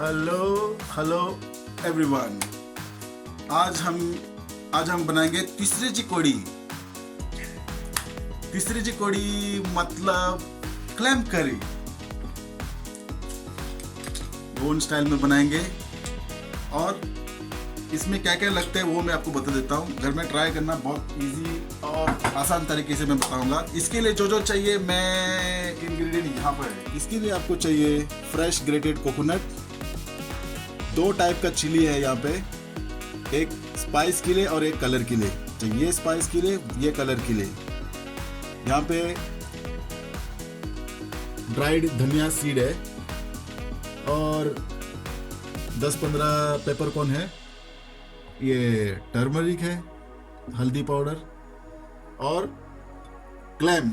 Hello everyone. आज हम बनाएंगे तीसरी चिकोड़ी मतलब क्लैम करी। गोन स्टाइल में बनाएंगे और इसमें क्या क्या लगता है वो मैं आपको बता देता हूँ। घर में ट्राई करना बहुत इजी और आसान तरीके से मैं बताऊंगा। इसके लिए जो चाहिए मैं इंग्रेडिएंट यहाँ पर है। इसके लिए आपको चाहिए फ्रेश ग्रेटेड कोकोनट, 2 टाइप का चिली है यहाँ पे, एक स्पाइस के लिए और एक कलर के लिए। तो ये स्पाइस के लिए, ये कलर के लिए। यहाँ पे ड्राइड धनिया सीड है और 10-15 पेपरकॉर्न है। ये टर्मरिक है, हल्दी पाउडर और क्लैम।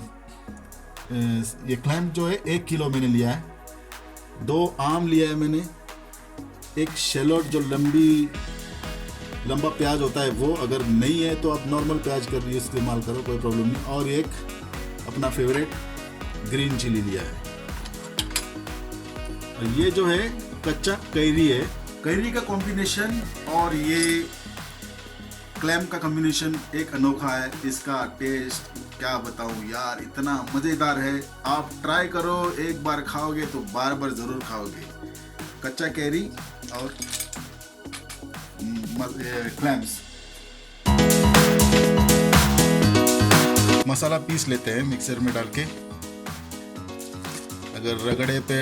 ये क्लैम जो है 1 किलो मैंने लिया है। 2 आम लिया है मैंने, एक शैलोट जो लंबा प्याज होता है वो, अगर नहीं है तो आप नॉर्मल प्याज कर इस्तेमाल करो, कोई प्रॉब्लम नहीं। और एक अपना फेवरेट ग्रीन चिली लिया है। और ये जो है कच्चा कैरी है। कैरी का कॉम्बिनेशन और ये क्लैम का कॉम्बिनेशन एक अनोखा है। इसका टेस्ट क्या बताऊं यार, इतना मज़ेदार है। आप ट्राई करो, एक बार खाओगे तो बार बार ज़रूर खाओगे। कच्चा कैरी और क्लैम्स। मसाला पीस लेते हैं मिक्सर में डाल के। अगर रगड़े पे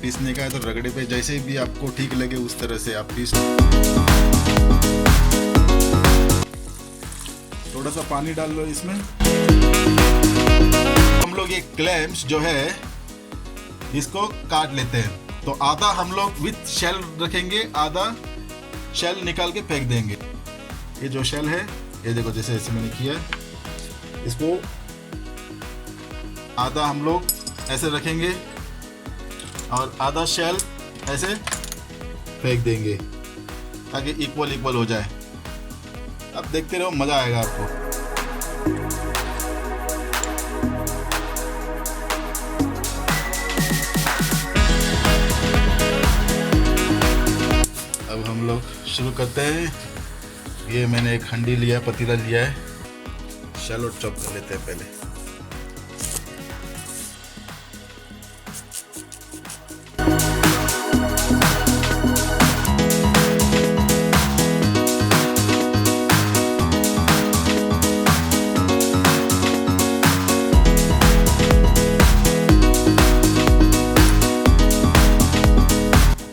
पीसने का है तो रगड़े पे, जैसे भी आपको ठीक लगे उस तरह से आप पीस। थोड़ा सा पानी डाल लो इसमें। हम लोग ये क्लैम्स जो है इसको काट लेते हैं। तो आधा हम लोग विथ शेल रखेंगे, आधा शेल निकाल के फेंक देंगे। ये जो शेल है ये देखो, जैसे ऐसे मैंने किया, इसको आधा हम लोग ऐसे रखेंगे और आधा शेल ऐसे फेंक देंगे ताकि इक्वल हो जाए। अब देखते रहो, मज़ा आएगा आपको। अब हम लोग शुरू करते हैं। ये मैंने एक हंडी लिया, पतीला लिया है। शैलोट चॉप कर लेते हैं पहले।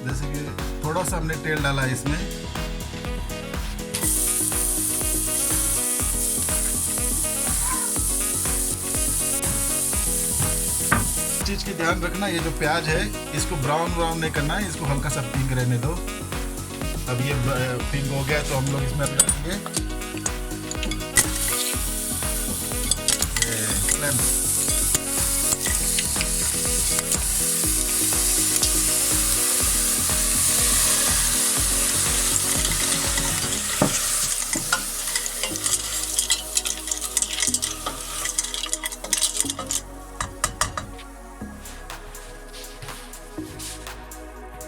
जैसे कि थोड़ा सा हमने तेल डाला है इसमें। चीज की ध्यान रखना, ये जो प्याज है इसको ब्राउन नहीं करना है, इसको हल्का सा पिंक रहने दो। अब ये पिंक हो गया तो हम लोग इसमें डालेंगे क्लैम्स।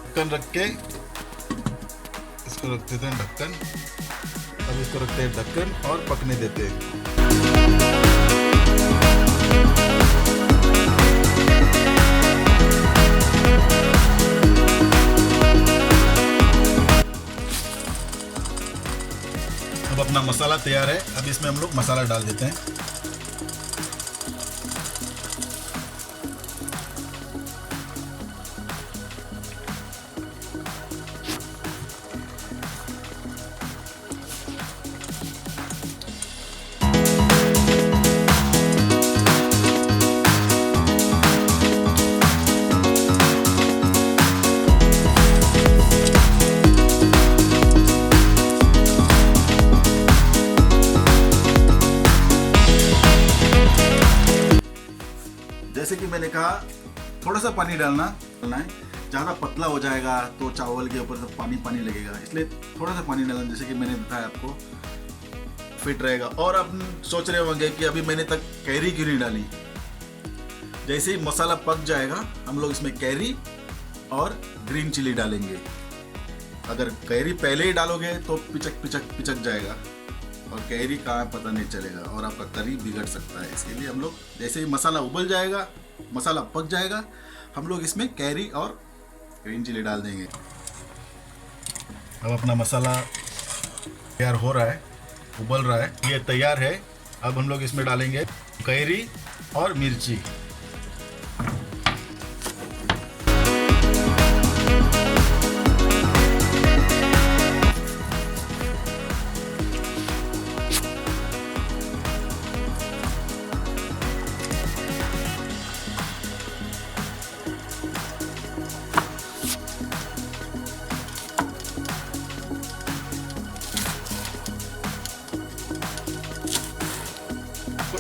ढक्कन रख के इसको रख देते हैं ढक्कन। अब इसको रखते हैं ढक्कन और पकने देते हैं। अब अपना मसाला तैयार है। अब इसमें हम लोग मसाला डाल देते हैं। जैसे कि मैंने कहा, थोड़ा सा पानी डालना है। ज़्यादा पतला हो जाएगा तो चावल के ऊपर सब पानी लगेगा, इसलिए थोड़ा सा पानी डालना, जैसे कि मैंने बताया आपको, फिट रहेगा। और आप सोच रहे होंगे कि अभी मैंने तक कैरी क्यों नहीं डाली। जैसे ही मसाला पक जाएगा हम लोग इसमें कैरी और ग्रीन चिली डालेंगे। अगर कैरी पहले ही डालोगे तो पिचक पिचक पिचक जाएगा और कैरी कहाँ पता नहीं चलेगा और आपका करी बिगड़ सकता है। इसके लिए हम लोग जैसे ही मसाला उबल जाएगा, मसाला पक जाएगा, हम लोग इसमें कैरी और ग्रीन चिली डाल देंगे। अब अपना मसाला तैयार हो रहा है, उबल रहा है, ये तैयार है। अब हम लोग इसमें डालेंगे कैरी और मिर्ची।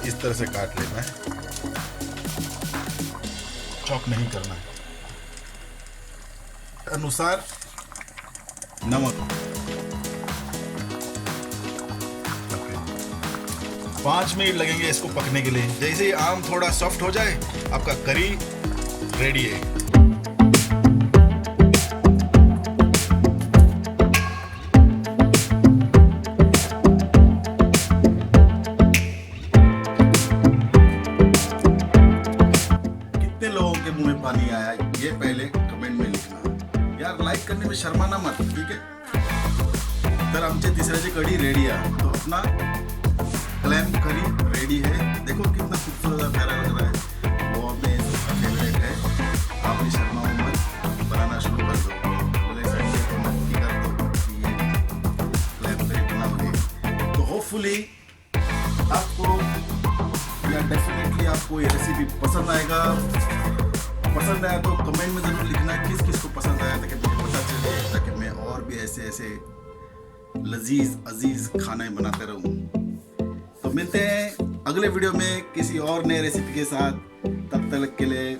इस तरह से काट लेना है, चॉप नहीं करना है। अनुसार नमक, 5 मिनट लगेंगे इसको पकने के लिए। जैसे ही आम थोड़ा सॉफ्ट हो जाए आपका करी रेडी है। लोगों के मुंह में पानी आया ये पहले कमेंट में लिखना यार, लाईक करने में शर्माना मत, ठीक है। तर आमचे तिसऱ्याची कढी रेडी आहे, तो अपना क्लैम करी रेडी है। देखो कितना खूबसूरत और प्यारा लग रहा है, वो अपने सबका फेवरेट है। आप भी शर्माओ मत, बनाना शुरू कर दो। बोले संडे को नक्की कर दो कि ये क्लैम करी बनाओगे तो होपफुली आपको या डेफिनेटली आपको ये रेसिपी पसंद आएगा। पसंद आया तो कमेंट में ज़रूर लिखना किस किस को पसंद आया, ताकि मुझे पता चले, ताकि मैं और भी ऐसे ऐसे लजीज अजीज खाने बनाते रहूं। तो मिलते हैं अगले वीडियो में किसी और नए रेसिपी के साथ। तब तक के लिए